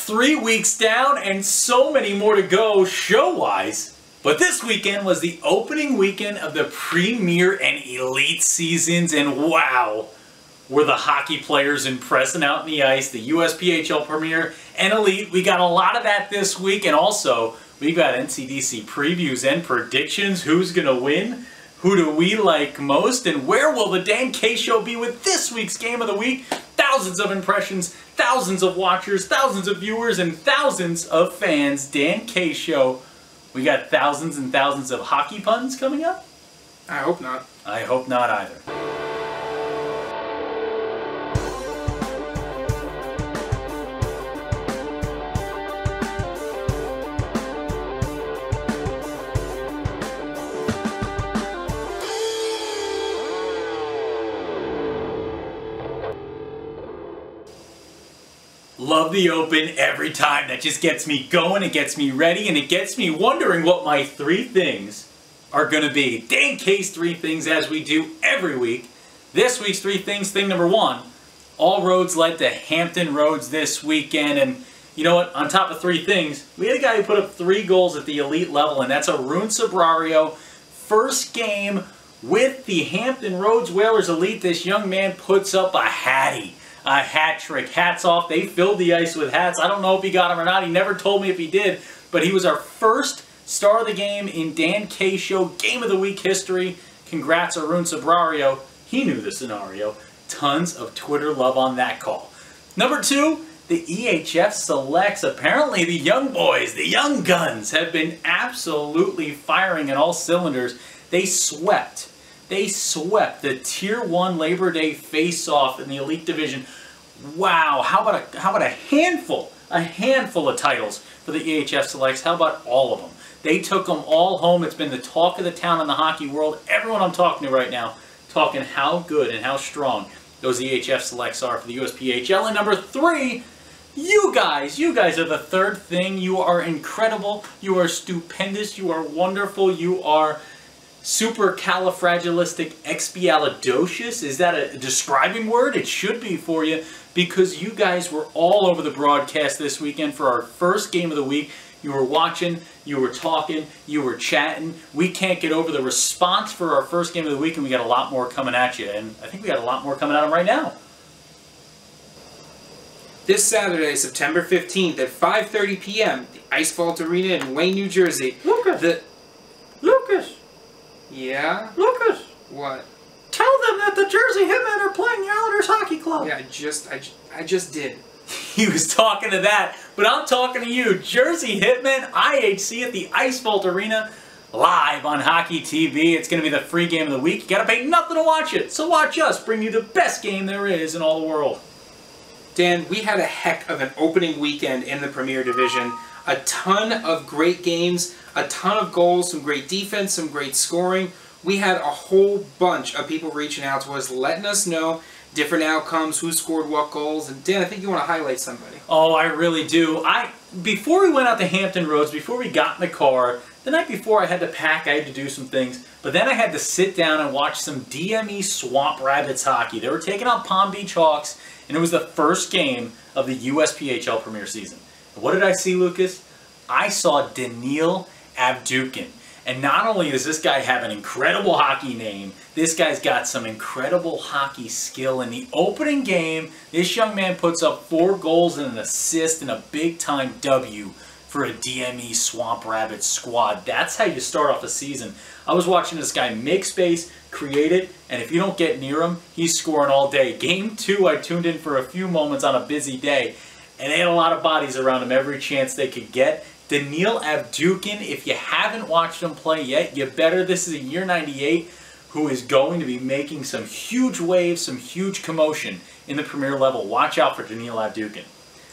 3 weeks down and so many more to go show-wise. But this weekend was the opening weekend of the Premier and Elite seasons, and wow, were the hockey players impressing out in the ice. The USPHL Premier and Elite, we got a lot of that this week, and also we got NCDC previews and predictions. Who's going to win? Who do we like most? And where will the Dan K Show be with this week's Game of the Week? Thousands of impressions, thousands of watchers, thousands of viewers, and thousands of fans. Dan K Show. We got thousands and thousands of hockey puns coming up? I hope not. I hope not either. Love the Open every time. That just gets me going, it gets me ready, and it gets me wondering what my 3 things are going to be. Dan K's 3 things, as we do every week. This week's 3 things, thing number 1, all roads led to Hampton Roads this weekend. And you know what? On top of 3 things, we had a guy who put up 3 goals at the elite level, and that's Arun Sabrario. First game with the Hampton Roads Whalers Elite, this young man puts up a hattie. A hat trick. Hats off. They filled the ice with hats. I don't know if he got them or not. He never told me if he did. But he was our first star of the game in Dan K Show Game of the Week history. Congrats, Arun Sabrario. He knew the scenario. Tons of Twitter love on that call. Number 2, the EHF selects. Apparently the young boys, the young guns, have been absolutely firing on all cylinders. They swept the Tier 1 Labor Day face-off in the Elite Division. Wow, how about a handful of titles for the EHF Selects? How about all of them? They took them all home. It's been the talk of the town in the hockey world. Everyone I'm talking to right now talking how good and how strong those EHF Selects are for the USPHL. And number 3, you guys are the 3rd thing. You are incredible. You are stupendous. You are wonderful. You are supercalifragilisticexpialidocious. Is that a describing word? It should be for you, because you guys were all over the broadcast this weekend for our first Game of the Week. You were watching, you were talking, you were chatting. We can't get over the response for our first Game of the Week, and we got a lot more coming at you. And I think we got a lot more coming at them right now. This Saturday, September 15th at 5:30 p.m., the Ice Vault Arena in Wayne, New Jersey. Lucas! Yeah? Lucas! What? Tell them that the Jersey Hitmen are playing the Islanders Hockey Club. Yeah, I just did. He was talking to that, but I'm talking to you. Jersey Hitmen, IHC at the Ice Vault Arena, live on Hockey TV. It's going to be the free Game of the Week. You got to pay nothing to watch it, so watch us bring you the best game there is in all the world. Dan, we had a heck of an opening weekend in the Premier Division. A ton of great games, a ton of goals, some great defense, some great scoring. We had a whole bunch of people reaching out to us, letting us know different outcomes, who scored what goals. And Dan, I think you want to highlight somebody. Oh, I really do. Before we went out to Hampton Roads, before we got in the car, the night before I had to pack, I had to do some things. But then I had to sit down and watch some DME Swamp Rabbits hockey. They were taking on Palm Beach Hawks, and it was the first game of the USPHL Premier season. What did I see, Lucas? I saw Daniil Avdukin. And not only does this guy have an incredible hockey name, this guy's got some incredible hockey skill. In the opening game, this young man puts up 4 goals and an assist and a big-time W for a DME Swamp Rabbits squad. That's how you start off a season. I was watching this guy make space, create it, and if you don't get near him, he's scoring all day. Game 2, I tuned in for a few moments on a busy day, and they had a lot of bodies around him every chance they could get. Daniil Avdukin, if you haven't watched him play yet, you better. This is a year 98 who is going to be making some huge waves, some huge commotion in the Premier level. Watch out for Daniil Avdukin.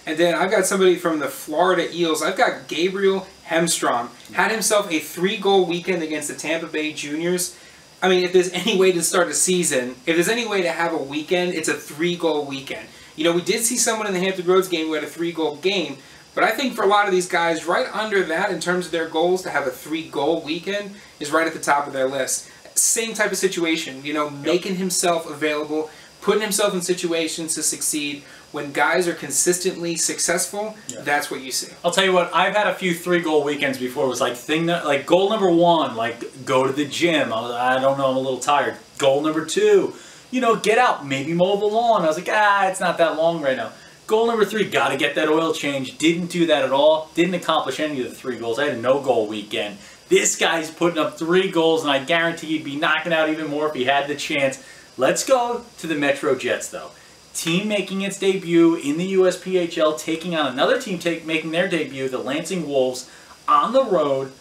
And then I've got somebody from the Florida Eels. I've got Gabriel Hemstrom. Had himself a 3-goal weekend against the Tampa Bay Juniors. I mean, if there's any way to start a season, if there's any way to have a weekend, it's a 3-goal weekend. You know, we did see someone in the Hampton Roads game who had a 3-goal game, but I think for a lot of these guys, right under that in terms of their goals, to have a 3-goal weekend is right at the top of their list. Same type of situation, you know, making himself available, putting himself in situations to succeed. when guys are consistently successful, that's what you see. I'll tell you what, I've had a few 3-goal weekends before. It was like goal number 1, like go to the gym. I don't know, I'm a little tired. Goal number 2, you know, get out, maybe mow the lawn. I was like, it's not that long right now. Goal number 3, got to get that oil change. Didn't do that at all. Didn't accomplish any of the 3 goals. I had a no-goal weekend. This guy's putting up 3 goals, and I guarantee he'd be knocking out even more if he had the chance. Let's go to the Metro Jets, though. Team making its debut in the USPHL, taking on another team making their debut, the Lansing Wolves, on the road.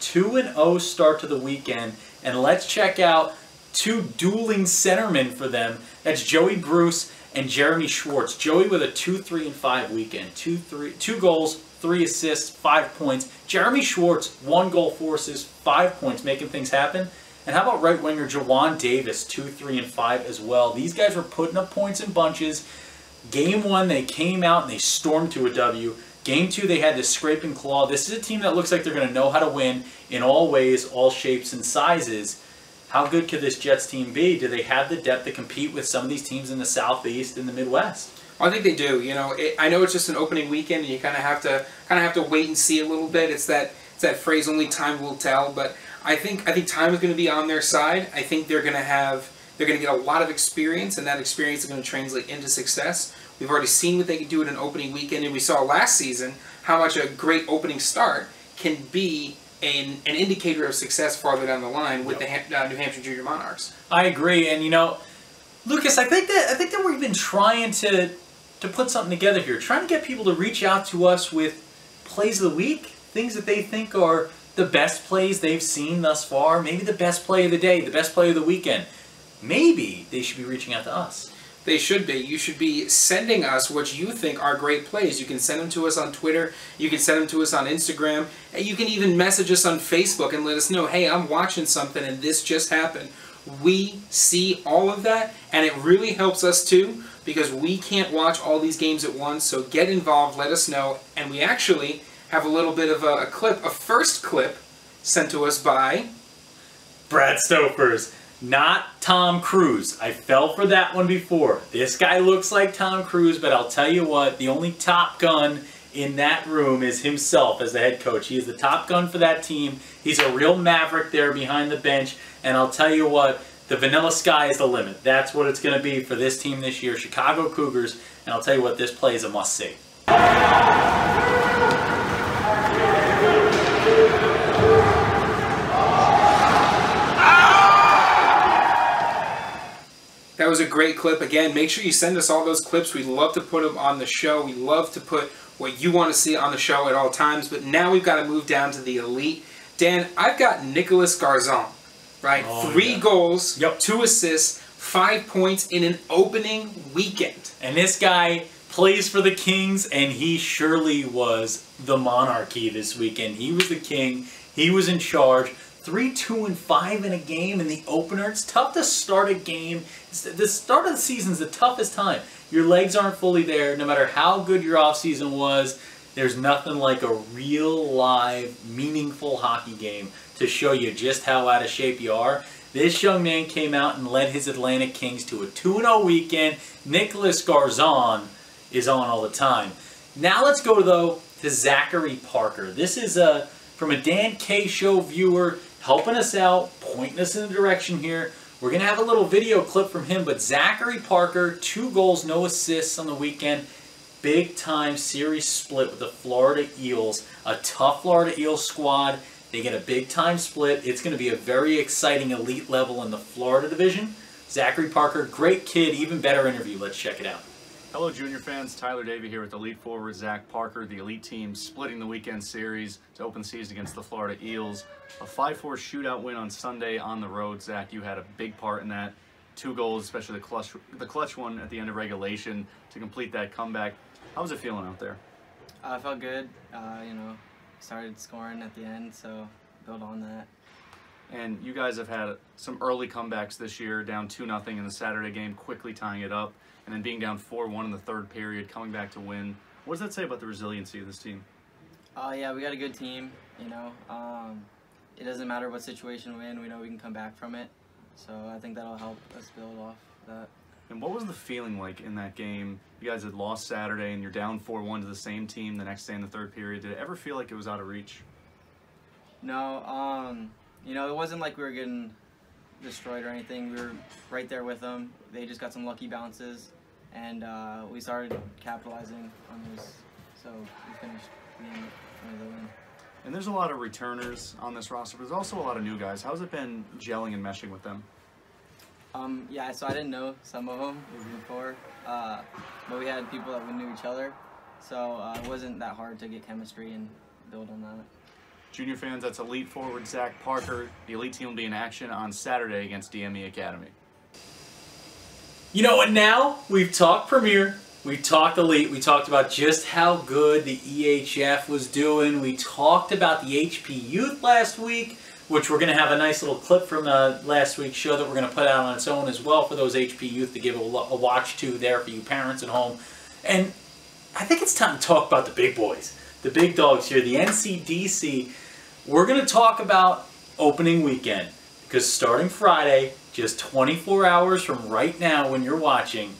2-0 start to the weekend. And let's check out 2 dueling centermen for them. That's Joey Bruce and Jeremy Schwartz. Joey with a 2-3-5 weekend. 2 goals, 3 assists, 5 points. Jeremy Schwartz, 1 goal, 4 assists, 5 points, making things happen. And how about right winger Jawan Davis, 2-3-5 as well. These guys were putting up points in bunches. Game 1, they came out and they stormed to a W. Game 2, they had to scrape and claw. This is a team that looks like they're going to know how to win in all ways, all shapes and sizes. How good could this Jets team be? Do they have the depth to compete with some of these teams in the Southeast and the Midwest? I think they do. You know, I know it's just an opening weekend, and you kind of have to wait and see a little bit. It's that phrase, only time will tell. But I think time is going to be on their side. I think they're going to get a lot of experience, and that experience is going to translate into success. We've already seen what they can do in an opening weekend, and we saw last season how much a great opening start can be an indicator of success farther down the line with the New Hampshire Junior Monarchs. I agree, and you know, Lucas, I think that we've been trying to put something together here, trying to get people to reach out to us with plays of the week, things that they think are the best plays they've seen thus far, maybe the best play of the day, the best play of the weekend. Maybe they should be reaching out to us. They should be. You should be sending us what you think are great plays. You can send them to us on Twitter. You can send them to us on Instagram. And you can even message us on Facebook and let us know, hey, I'm watching something and this just happened. We see all of that, and it really helps us too, because we can't watch all these games at once. So get involved, let us know. And we actually have a little bit of a first clip sent to us by Brad Stopers. Not Tom Cruise. I fell for that one before. This guy looks like Tom Cruise, but I'll tell you what, the only Top Gun in that room is himself as the head coach. He is the Top Gun for that team. He's a real maverick there behind the bench, and I'll tell you what, the vanilla sky is the limit. That's what it's going to be for this team this year, Chicago Cougars, and I'll tell you what, this play is a must-see. That was a great clip. Again, make sure you send us all those clips. We love to put them on the show. We love to put what you want to see on the show at all times. But now we've got to move down to the elite. Dan, I've got Nicholas Garzon, right? 3 goals, 2 assists, 5 points in an opening weekend. And this guy plays for the Kings, and he surely was the monarchy this weekend. He was the king. He was in charge. 3-2-5 in a game in the opener. It's tough to start a game. The start of the season is the toughest time. Your legs aren't fully there. No matter how good your offseason was, there's nothing like a real, live, meaningful hockey game to show you just how out of shape you are. This young man came out and led his Atlantic Kings to a 2-0 weekend. Nicholas Garzon is on all the time. Now let's go, though, to Zachary Parker. This is from a Dan K Show viewer, helping us out, pointing us in the direction here. We're going to have a little video clip from him, but Zachary Parker, 2 goals, no assists on the weekend. Big-time series split with the Florida Eels. A tough Florida Eels squad. They get a big-time split. It's going to be a very exciting elite level in the Florida division. Zachary Parker, great kid, even better interview. Let's check it out. Hello Junior fans, Tyler Davey here with Elite Forward Zach Parker, the Elite team splitting the weekend series to open the season against the Florida Eels. A 5-4 shootout win on Sunday on the road. Zach, you had a big part in that. 2 goals, especially the clutch one at the end of regulation to complete that comeback. How was it feeling out there? I felt good. You know, started scoring at the end, so build on that. And you guys have had some early comebacks this year, down 2-0 in the Saturday game, quickly tying it up, and then being down 4-1 in the third period, coming back to win. What does that say about the resiliency of this team? Yeah, we got a good team, you know. It doesn't matter what situation we're in, we know we can come back from it. So I think that'll help us build off that. And what was the feeling like in that game? You guys had lost Saturday and you're down 4-1 to the same team the next day in the third period. Did it ever feel like it was out of reach? No, you know, it wasn't like we were getting destroyed or anything. We were right there with them. They just got some lucky bounces, and we started capitalizing on those. So we finished being one of the win. And there's a lot of returners on this roster, but there's also a lot of new guys. How's it been gelling and meshing with them? Yeah, so I didn't know some of them before, but we had people that we knew each other, so it wasn't that hard to get chemistry and build on that. Junior fans, that's elite forward Zach Parker. The elite team will be in action on Saturday against DME Academy. You know what, now we've talked Premier, we talked Elite, we talked about just how good the EHF was doing, we talked about the HP Youth last week, which we're going to have a nice little clip from last week's show that we're going to put out on its own as well for those HP Youth to give a watch to there for you parents at home. And I think it's time to talk about the big boys, the big dogs here, the NCDC. We're going to talk about opening weekend because starting Friday, just 24 hours from right now when you're watching,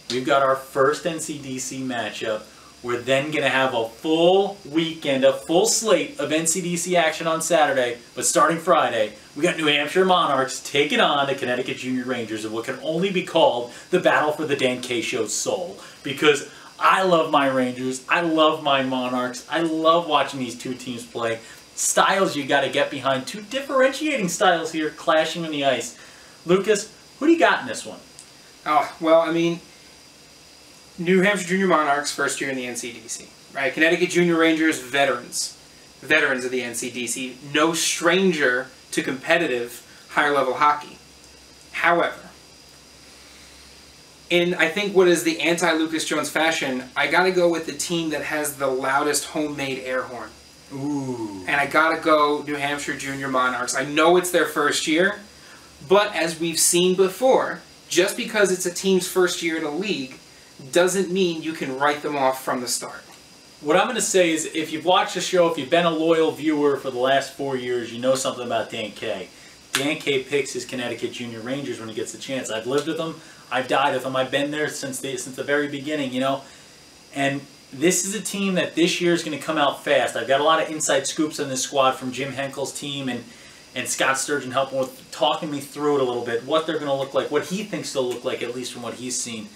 we've got our first NCDC matchup. We're then going to have a full weekend, a full slate of NCDC action on Saturday. But starting Friday, we got New Hampshire Monarchs taking on the Connecticut Junior Rangers of what can only be called the battle for the Dan K Show's soul. Because I love my Rangers, I love my Monarchs, I love watching these two teams play. Styles you got to get behind, two differentiating styles here clashing on the ice. Lucas, who do you got in this one? Oh, well, I mean, New Hampshire Junior Monarchs, first year in the NCDC, right? Connecticut Junior Rangers, veterans of the NCDC, no stranger to competitive higher-level hockey. However, in, I think, what is the anti-Lucas Jones fashion, I got to go with the team that has the loudest homemade air horn. Ooh. And I got to go New Hampshire Junior Monarchs. I know it's their first year, but as we've seen before, just because it's a team's first year in a league doesn't mean you can write them off from the start. What I'm going to say is, if you've watched the show, if you've been a loyal viewer for the last 4 years, you know something about Dan K. Dan K picks his Connecticut Junior Rangers when he gets the chance. I've lived with them. I've died with them. I've been there since the very beginning, you know. And this is a team that this year is going to come out fast. I've got a lot of inside scoops on this squad from Jim Henkel's team and Scott Sturgeon helping with talking me through it a little bit, what they're going to look like, what he thinks they'll look like, at least from what he's seen.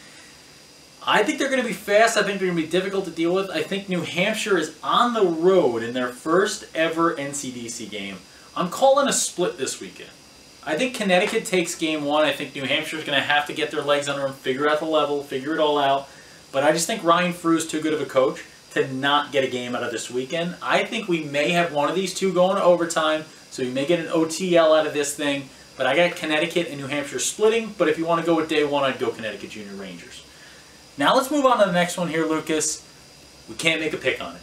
I think they're going to be fast. I think they're going to be difficult to deal with. I think New Hampshire is on the road in their first ever NCDC game. I'm calling a split this weekend. I think Connecticut takes game one. I think New Hampshire is going to have to get their legs under them, figure out the level, figure it all out. But I just think Ryan Frew is too good of a coach to not get a game out of this weekend. I think we may have one of these two going to overtime, so we may get an OTL out of this thing. But I got Connecticut and New Hampshire splitting, but if you want to go with day one, I'd go Connecticut Junior Rangers. Now let's move on to the next one here, Lucas. We can't make a pick on it.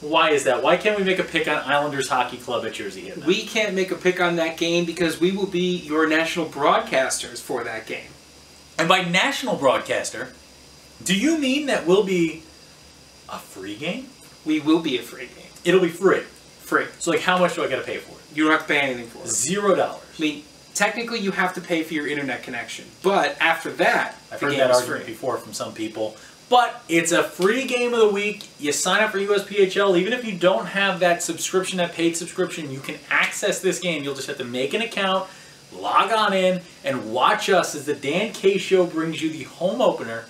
Why is that? Why can't we make a pick on Islanders Hockey Club at Jersey Hitmen? We can't make a pick on that game because we will be your national broadcasters for that game. And by national broadcaster, do you mean that we'll be a free game? We will be a free game. It'll be free. Free. So like how much do I got to pay for it? You don't have to pay anything for it. $0. I mean, technically you have to pay for your internet connection. But after that, I've the heard game that is argument free. before from some people. But it's a free game of the week. You sign up for USPHL. Even if you don't have that subscription, that paid subscription, you can access this game. You'll just have to make an account, log on in, and watch us as the Dan K Show brings you the home opener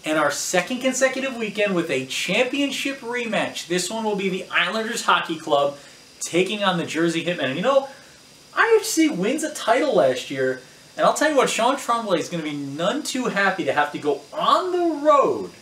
and our second consecutive weekend with a championship rematch. This one will be the Islanders Hockey Club taking on the Jersey Hitmen. And you know, IHC wins a title last year. And I'll tell you what, Sean Tremblay is going to be none too happy to have to go on the road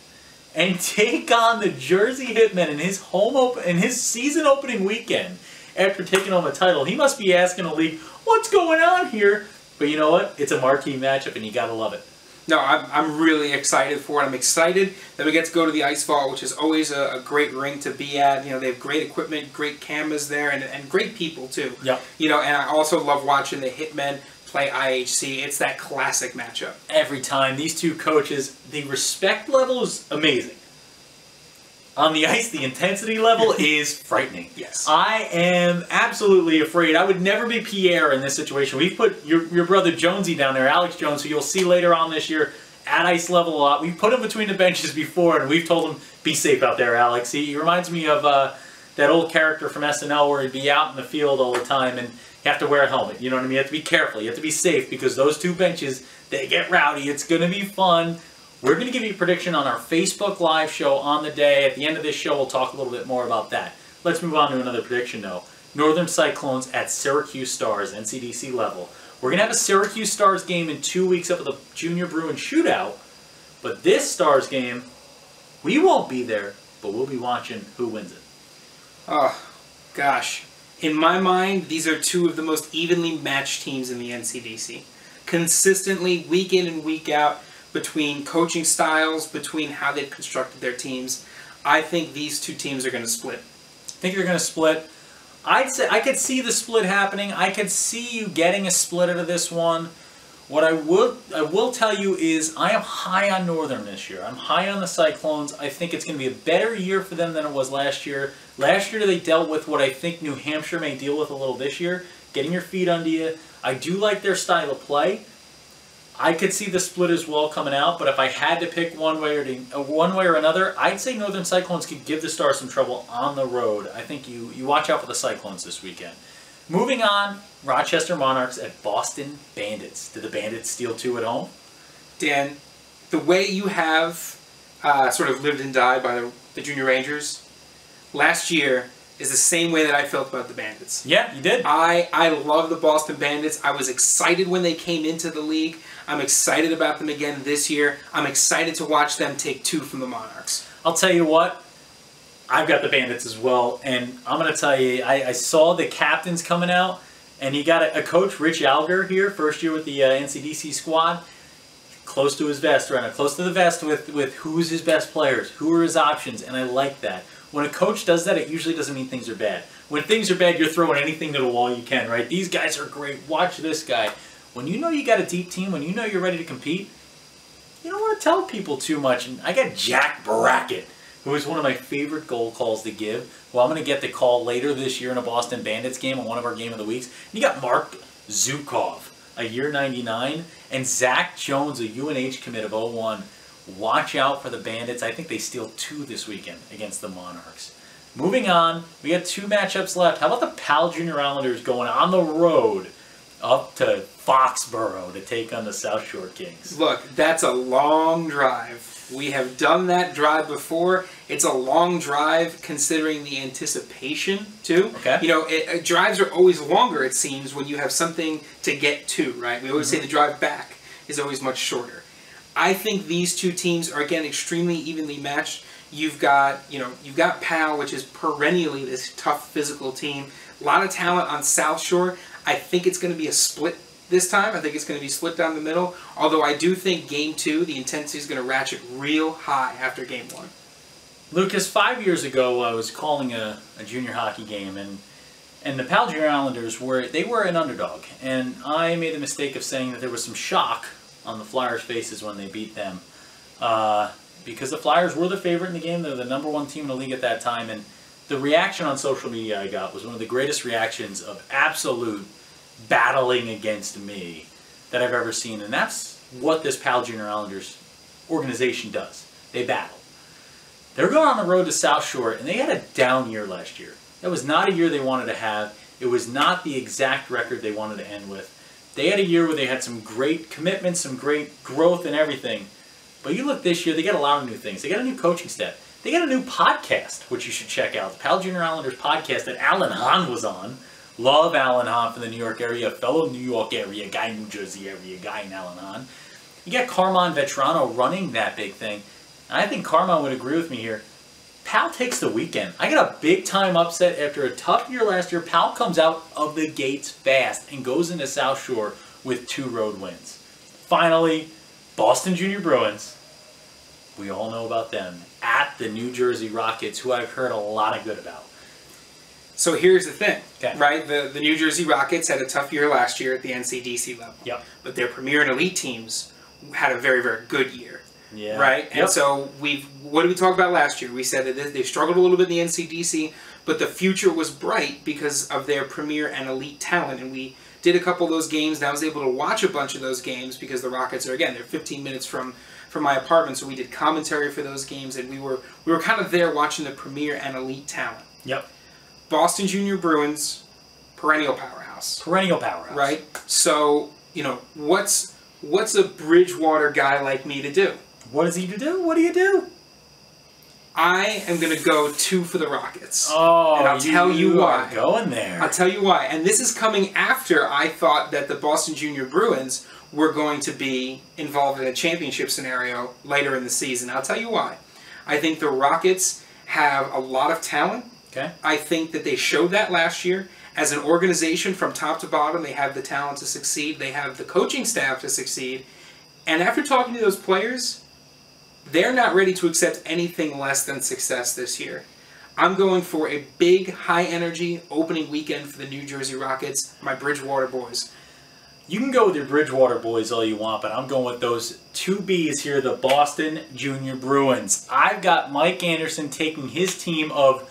and take on the Jersey Hitmen in his season opening weekend after taking home a title. He must be asking the league, what's going on here? But you know what? It's a marquee matchup and you got to love it. No, I'm really excited for it. I'm excited that we get to go to the Ice Vault, which is always a great ring to be at. You know, they have great equipment, great cameras there, and great people too. Yep. You know, and I also love watching the Hitmen play IHC. It's that classic matchup. Every time. These two coaches, the respect level is amazing. On the ice, the intensity level is frightening. Yes. I am absolutely afraid. I would never be Pierre in this situation. We've put your brother Jonesy down there, Alex Jones, who you'll see later on this year at ice level a lot. We've put him between the benches before, and we've told him, be safe out there, Alex. He reminds me of that old character from SNL where he'd be out in the field all the time, and you have to wear a helmet. You know what I mean? You have to be careful. You have to be safe, because those two benches, they get rowdy. It's going to be fun. We're going to give you a prediction on our Facebook Live show on the day. At the end of this show, we'll talk a little bit more about that. Let's move on to another prediction, though. Northern Cyclones at Syracuse Stars, NCDC level. We're going to have a Syracuse Stars game in 2 weeks up at the Junior Bruin Shootout. But this Stars game, we won't be there, but we'll be watching who wins it. Oh, gosh. In my mind, these are two of the most evenly matched teams in the NCDC. Consistently, week in and week out, between coaching styles, between how they've constructed their teams, I think these two teams are going to split. I think they're going to split. I'd say I could see the split happening. I could see you getting a split out of this one. What I will tell you is I am high on Northern this year. I'm high on the Cyclones. I think it's going to be a better year for them than it was last year. Last year they dealt with what I think New Hampshire may deal with a little this year, getting your feet under you. I do like their style of play. I could see the split as well coming out, but if I had to pick one way or another, I'd say Northern Cyclones could give the Stars some trouble on the road. I think you watch out for the Cyclones this weekend. Moving on, Rochester Monarchs at Boston Bandits. Did the Bandits steal 2 at home? Dan, the way you have sort of lived and died by the Junior Rangers last year is the same way that I felt about the Bandits. Yeah, you did. I love the Boston Bandits. I was excited when they came into the league. I'm excited about them again this year. I'm excited to watch them take 2 from the Monarchs. I'll tell you what, I've got the Bandits as well, and I'm going to tell you, I saw the captains coming out, and you got a coach, Rich Alger here, first year with the NCDC squad, close to his vest right now, close to the vest with who's his best players, who are his options, and I like that. When a coach does that, it usually doesn't mean things are bad. When things are bad, you're throwing anything to the wall you can, right? These guys are great. Watch this guy. When you know you got a deep team, when you know you're ready to compete, you don't want to tell people too much. And I got Jack Brackett, who is one of my favorite goal calls to give. Well, I'm going to get the call later this year in a Boston Bandits game on one of our Game of the Weeks. And you got Mark Zukov, a year 99, and Zach Jones, a UNH commit of 01. Watch out for the Bandits. I think they steal 2 this weekend against the Monarchs. Moving on, we got 2 matchups left. How about the Pal Junior Islanders going on the road up to Foxborough to take on the South Shore Kings? Look, that's a long drive. We have done that drive before. It's a long drive considering the anticipation, too. Okay. You know, drives are always longer, it seems, when you have something to get to, right? We always say the drive back is always much shorter. I think these two teams are, again, extremely evenly matched. You've got PAL, which is perennially this tough physical team. A lot of talent on South Shore. I think it's going to be a split this time. I think it's going to be split down the middle. Although I do think Game 2, the intensity is going to ratchet real high after Game 1. Lucas, 5 years ago, I was calling a junior hockey game, and the Pal Junior Islanders were an underdog. And I made the mistake of saying that there was some shock on the Flyers' faces when they beat them. Because the Flyers were the favorite in the game. They're the #1 team in the league at that time. And the reaction on social media I got was one of the greatest reactions of absolute battling against me that I've ever seen. And that's what this Pal Junior Islanders organization does. They battle. They're going on the road to South Shore, and they had a down year last year. That was not a year they wanted to have. It was not the exact record they wanted to end with. They had a year where they had some great commitments, some great growth and everything. But you look this year, they got a lot of new things. They got a new coaching staff. They got a new podcast, which you should check out. The Pal Junior Islanders podcast that Alan Hahn was on. Love Alan Hahn from the New York area, fellow New York area guy, New Jersey area guy in Alan Hahn. You got Carmine Vetrano running that big thing. And I think Carmine would agree with me here. Pal takes the weekend. I got a big-time upset after a tough year last year. Pal comes out of the gates fast and goes into South Shore with 2 road wins. Finally, Boston Junior Bruins. We all know about them. At the New Jersey Rockets, who I've heard a lot of good about. So here's the thing, okay. Right? The New Jersey Rockets had a tough year last year at the NCDC level. Yep. But their premier and elite teams had a very, very good year. Yeah. Right? Yep. And so what did we talk about last year? We said that they struggled a little bit in the NCDC, but the future was bright because of their premier and elite talent, and we did a couple of those games, and I was able to watch a bunch of those games because the Rockets are, again, they're 15 minutes from my apartment, so we did commentary for those games, and we were kind of there watching the premier and elite talent. Yep. Boston Junior Bruins, perennial powerhouse. Perennial powerhouse. Right? So, you know, what's a Bridgewater guy like me to do? What is he to do? What do you do? I am going to go 2 for the Rockets. Oh, and I'll tell you why. Are going there. I'll tell you why. And this is coming after I thought that the Boston Junior Bruins were going to be involved in a championship scenario later in the season. I'll tell you why. I think the Rockets have a lot of talent. Okay. I think that they showed that last year. As an organization from top to bottom, they have the talent to succeed. They have the coaching staff to succeed. And after talking to those players, they're not ready to accept anything less than success this year. I'm going for a big, high-energy opening weekend for the New Jersey Rockets, my Bridgewater boys. You can go with your Bridgewater boys all you want, but I'm going with those 2 Bs here, the Boston Junior Bruins. I've got Mike Anderson taking his team of,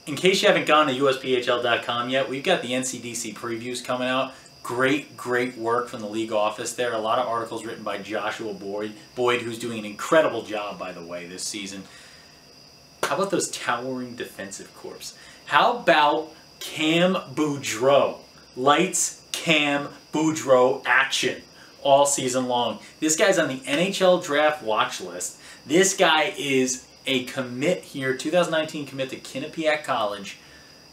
in case you haven't gone to USPHL.com yet, we've got the NCDC previews coming out. Great, great work from the league office there. A lot of articles written by Joshua Boyd, who's doing an incredible job, by the way, this season. How about those towering defensive corps? How about Cam Boudreau? Lights, Cam Boudreau action all season long. This guy's on the NHL draft watch list. This guy is a commit here, 2019 commit to Quinnipiac College.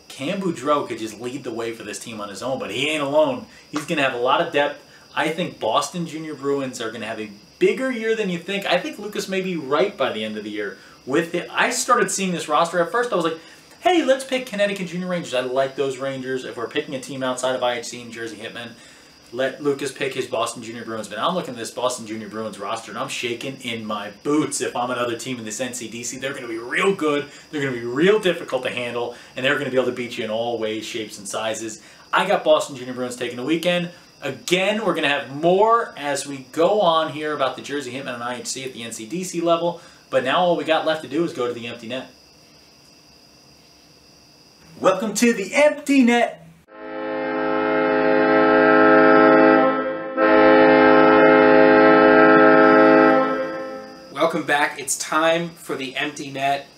Cam Boudreau could just lead the way for this team on his own, but he ain't alone. He's going to have a lot of depth. I think Boston Junior Bruins are going to have a bigger year than you think. I think Lucas may be right by the end of the year. With it, I started seeing this roster. At first, I was like, hey, let's pick Connecticut Junior Rangers. I like those Rangers. If we're picking a team outside of IHC and Jersey Hitmen, let Lucas pick his Boston Junior Bruins. But I'm looking at this Boston Junior Bruins roster, and I'm shaking in my boots. If I'm another team in this NCDC, they're going to be real good. They're going to be real difficult to handle, and they're going to be able to beat you in all ways, shapes, and sizes. I got Boston Junior Bruins taking the weekend. Again, we're going to have more as we go on here about the Jersey Hitmen and IHC at the NCDC level. But now all we got left to do is go to the empty net. Welcome to the empty net. Welcome back. It's time for the empty net.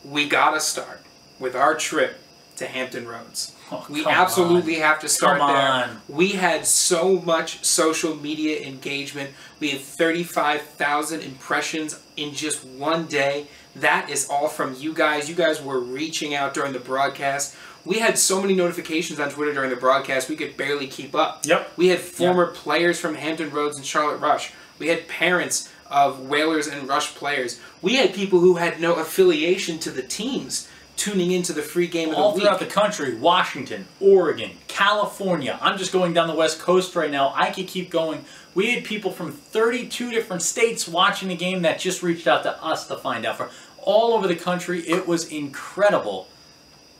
We gotta start with our trip to Hampton Roads. Oh, we absolutely have to start there. on. We had so much social media engagement. We had 35,000 impressions in just one day. That is all from you guys. You guys were reaching out during the broadcast. We had so many notifications on Twitter during the broadcast, we could barely keep up. Yep. We had former players from Hampton Roads and Charlotte Rush. We had parents of Whalers and Rush players. We had people who had no affiliation to the teams tuning into the free game of the week. All throughout the country, Washington, Oregon, California. I'm just going down the West Coast right now. I could keep going. We had people from 32 different states watching the game that just reached out to us to find out. From all over the country, it was incredible.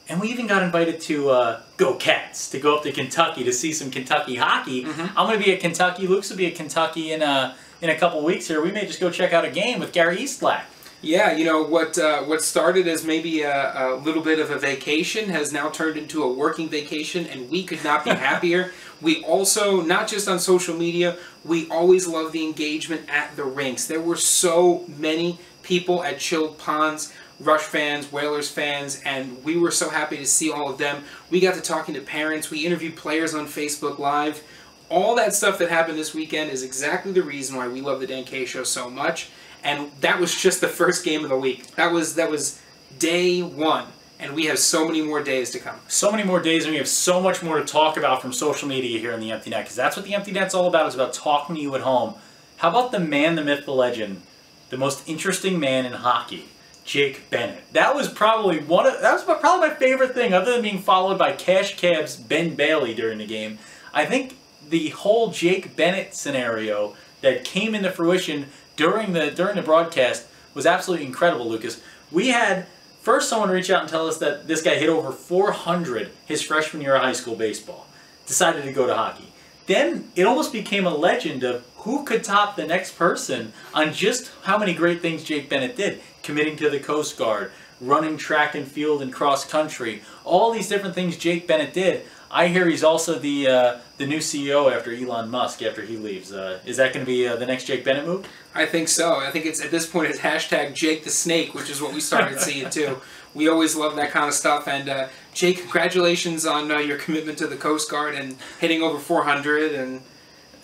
And we even got invited to Go Cats, to go up to Kentucky to see some Kentucky hockey. I'm going to be at Kentucky. Luke's will be at Kentucky in a couple weeks here. We may just go check out a game with Gary Eastlack. Yeah, you know, what started as maybe a little bit of a vacation has now turned into a working vacation, and we could not be happier. We also, not just on social media, we always love the engagement at the rinks. There were so many people at Chilled Ponds, Rush fans, Whalers fans, and we were so happy to see all of them. We got to talking to parents. We interviewed players on Facebook Live. All that stuff that happened this weekend is exactly the reason why we love the Dan K Show so much. And that was just the first game of the week. That was day one. And we have so many more days to come. So many more days, and we have so much more to talk about from social media here in the Empty Net, because that's what the Empty Net's all about. It's about talking to you at home. How about the man, the myth, the legend, the most interesting man in hockey, Jake Bennett? That was probably probably my favorite thing, other than being followed by Cash Cab's Ben Bailey during the game. I think the whole Jake Bennett scenario that came into fruition during the broadcast was absolutely incredible, Lucas. We had first someone reach out and tell us that this guy hit over 400 his freshman year of high school baseball. Decided to go to hockey. Then it almost became a legend of who could top the next person on just how many great things Jake Bennett did. Committing to the Coast Guard, running track and field and cross country. All these different things Jake Bennett did. I hear he's also the new CEO after Elon Musk after he leaves. Is that going to be the next Jake Bennett move? I think so. I think it's at this point it's hashtag Jake the Snake, which is what we started seeing too. We always love that kind of stuff. And Jake, congratulations on your commitment to the Coast Guard and hitting over 400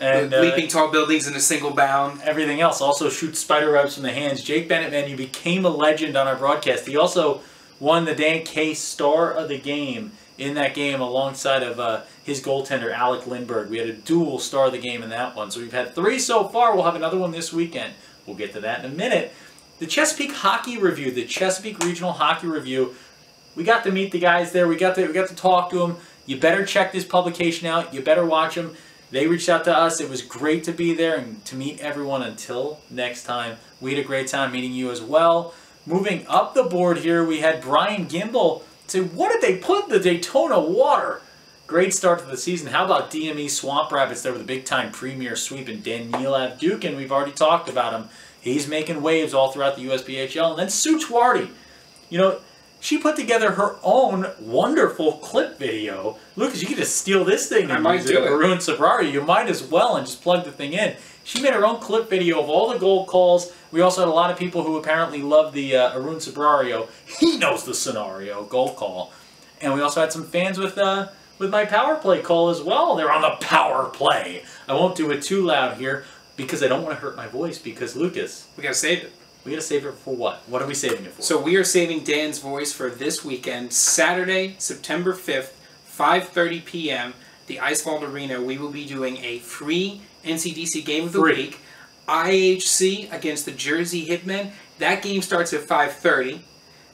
and leaping tall buildings in a single bound. Everything else. Also shoots spider webs from the hands. Jake Bennett, man, you became a legend on our broadcast. He also won the Dan K Star of the Game in that game alongside of his goaltender, Alec Lindbergh. We had a dual Star of the Game in that one. So we've had 3 so far. We'll have another one this weekend. We'll get to that in a minute. The Chesapeake Hockey Review, the Chesapeake Regional Hockey Review. We got to meet the guys there. We got to talk to them. You better check this publication out. You better watch them. They reached out to us. It was great to be there and to meet everyone. Until next time, we had a great time meeting you as well. Moving up the board here, we had Brian Gimbel say, what did they put in the Daytona water? Great start to the season. How about DME Swamp Rabbits there with a big-time premier sweep, and Daniel Avdukin, we've already talked about him. He's making waves all throughout the USPHL. And then Sue Twardy. You know, she put together her own wonderful clip video. Lucas, you can just steal this thing and use it. Arun Sabrari. You might as well and just plug the thing in. She made her own clip video of all the goal calls. We also had a lot of people who apparently love the Arun Sabrario. He knows the scenario, goal call. And we also had some fans with my power play call as well. They're on the power play. I won't do it too loud here because I don't want to hurt my voice because, Lucas, we got to save it. We got to save it for what? What are we saving it for? So we are saving Dan's voice for this weekend, Saturday, September 5th, 5:30 p.m., the Ice Vault Arena. We will be doing a free NCDC Game of the Week. IHC against the Jersey Hitmen. That game starts at 5:30.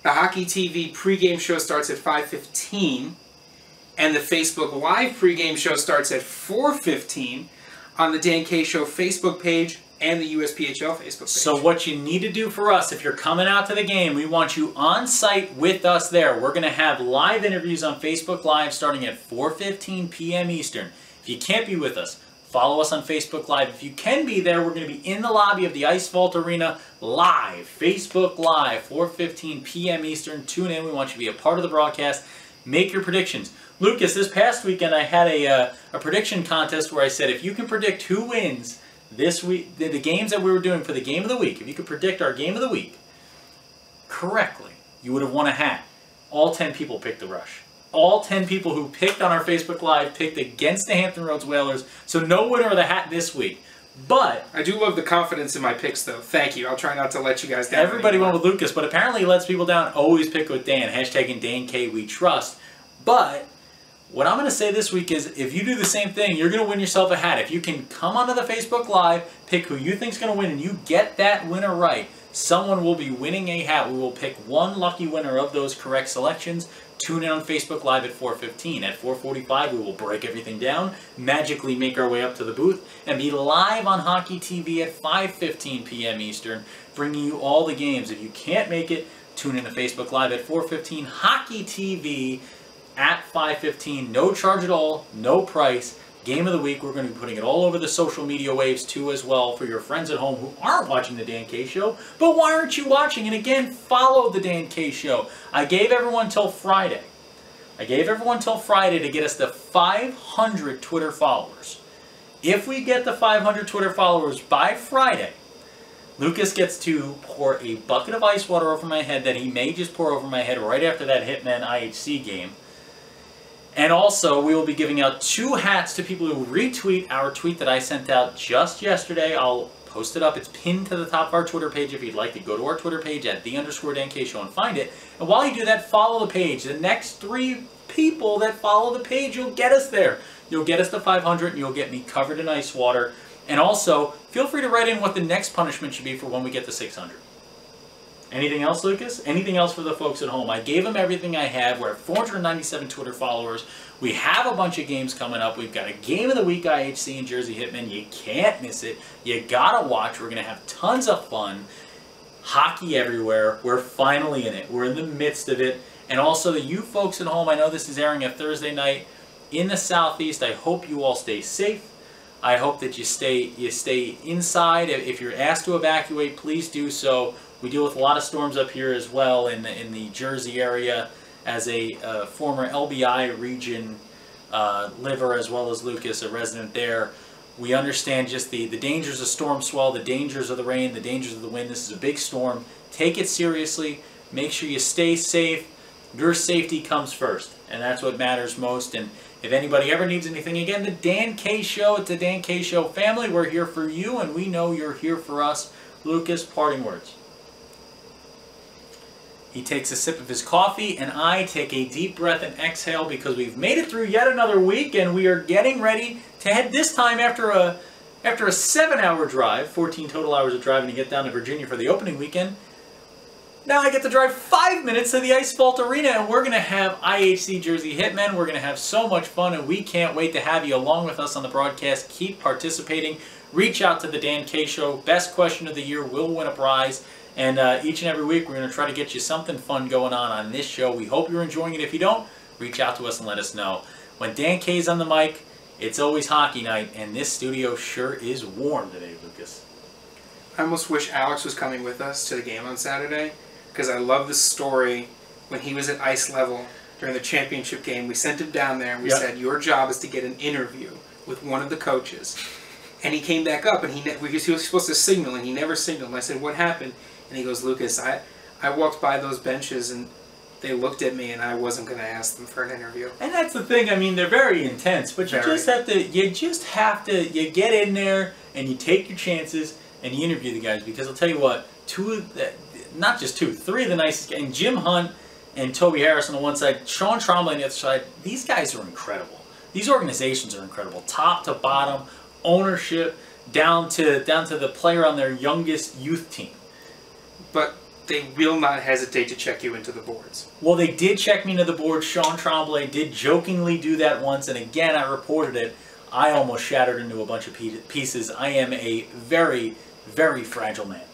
The Hockey TV pregame show starts at 5:15. And the Facebook Live pregame show starts at 4:15 on the Dan K Show Facebook page and the USPHL Facebook page. So what you need to do for us, if you're coming out to the game, we want you on site with us there. We're going to have live interviews on Facebook Live starting at 4:15 p.m. Eastern. If you can't be with us, follow us on Facebook Live. If you can be there, we're going to be in the lobby of the Ice Vault Arena live. Facebook Live, 4:15 p.m. Eastern. Tune in. We want you to be a part of the broadcast. Make your predictions. Lucas, this past weekend I had a prediction contest where I said if you can predict who wins this week, the games that we were doing for the Game of the Week, if you could predict our Game of the Week correctly, you would have won a hat. All 10 people picked the Rush. All 10 people who picked on our Facebook Live picked against the Hampton Roads Whalers, so no winner of the hat this week. But I do love the confidence in my picks, though. Thank you. I'll try not to let you guys down. Everybody went with Lucas, but apparently he lets people down. Always pick with Dan. Hashtag Dan K We Trust. But what I'm going to say this week is if you do the same thing, you're going to win yourself a hat. If you can come onto the Facebook Live, pick who you think is going to win, and you get that winner right, someone will be winning a hat. We will pick one lucky winner of those correct selections. Tune in on Facebook Live at 4:15. At 4:45, we will break everything down, magically make our way up to the booth, and be live on Hockey TV at 5:15 p.m. Eastern, bringing you all the games. If you can't make it, tune in to Facebook Live at 4:15. Hockey TV at 5:15. No charge at all, no price. Game of the Week. We're going to be putting it all over the social media waves too as well for your friends at home who aren't watching the Dan K Show. But why aren't you watching? And again, follow the Dan K Show. I gave everyone till Friday. I gave everyone till Friday to get us to 500 Twitter followers. If we get the 500 Twitter followers by Friday, Lucas gets to pour a bucket of ice water over my head that he may just pour over my head right after that Hitman IHC game. And also, we will be giving out 2 hats to people who retweet our tweet that I sent out just yesterday. I'll post it up. It's pinned to the top of our Twitter page if you'd like to go to our Twitter page at @the_Dan_K Show and find it. And while you do that, follow the page. The next 3 people that follow the page, you'll get us there. You'll get us to 500 and you'll get me covered in ice water. And also, feel free to write in what the next punishment should be for when we get to 600. Anything else, Lucas? Anything else for the folks at home? I gave them everything I had. We're at 497 Twitter followers. We have a bunch of games coming up. We've got a Game of the Week IHC and Jersey Hitmen. You can't miss it. You gotta watch. We're going to have tons of fun. Hockey everywhere. We're finally in it. We're in the midst of it. And also, you folks at home, I know this is airing a Thursday night in the Southeast. I hope you all stay safe. I hope that you stay inside. If you're asked to evacuate, please do so. We deal with a lot of storms up here as well in the Jersey area. As a former LBI region Liver as well as Lucas, a resident there. We understand just the dangers of storm swell, the dangers of the rain, the dangers of the wind. This is a big storm. Take it seriously. Make sure you stay safe. Your safety comes first, and that's what matters most. And if anybody ever needs anything, again, the Dan K Show, it's the Dan K Show family. We're here for you, and we know you're here for us. Lucas, parting words. He takes a sip of his coffee, and I take a deep breath and exhale because we've made it through yet another week, and we are getting ready to head this time after a 7-hour drive, 14 total hours of driving to get down to Virginia for the opening weekend. Now I get to drive 5 minutes to the Asphalt Arena, and we're going to have IHC Jersey Hitmen. We're going to have so much fun, and we can't wait to have you along with us on the broadcast. Keep participating. Reach out to the Dan K Show. Best question of the year will win a prize. And each and every week, we're going to try to get you something fun going on this show. We hope you're enjoying it. If you don't, reach out to us and let us know. When Dan K's on the mic, it's always hockey night, and this studio sure is warm today, Lucas. I almost wish Alex was coming with us to the game on Saturday, because I love this story. When he was at ice level during the championship game, we sent him down there and we said, your job is to get an interview with one of the coaches. And he came back up, and he was supposed to signal, and he never signaled. And I said, what happened? And he goes, Lucas, I walked by those benches, and they looked at me, and I wasn't going to ask them for an interview. And that's the thing. I mean, they're very intense, but you just have to you get in there, and you take your chances, and you interview the guys. Because I'll tell you what, three of the nicest guys, and Jim Hunt and Toby Harris on the one side, Sean Trombley on the other side, these guys are incredible. These organizations are incredible, top to bottom, ownership, down to the player on their youngest youth team. But they will not hesitate to check you into the boards. Well, they did check me into the board. Sean Trombley did jokingly do that once, and again, I reported it. I almost shattered into a bunch of pieces. I am a very, very fragile man.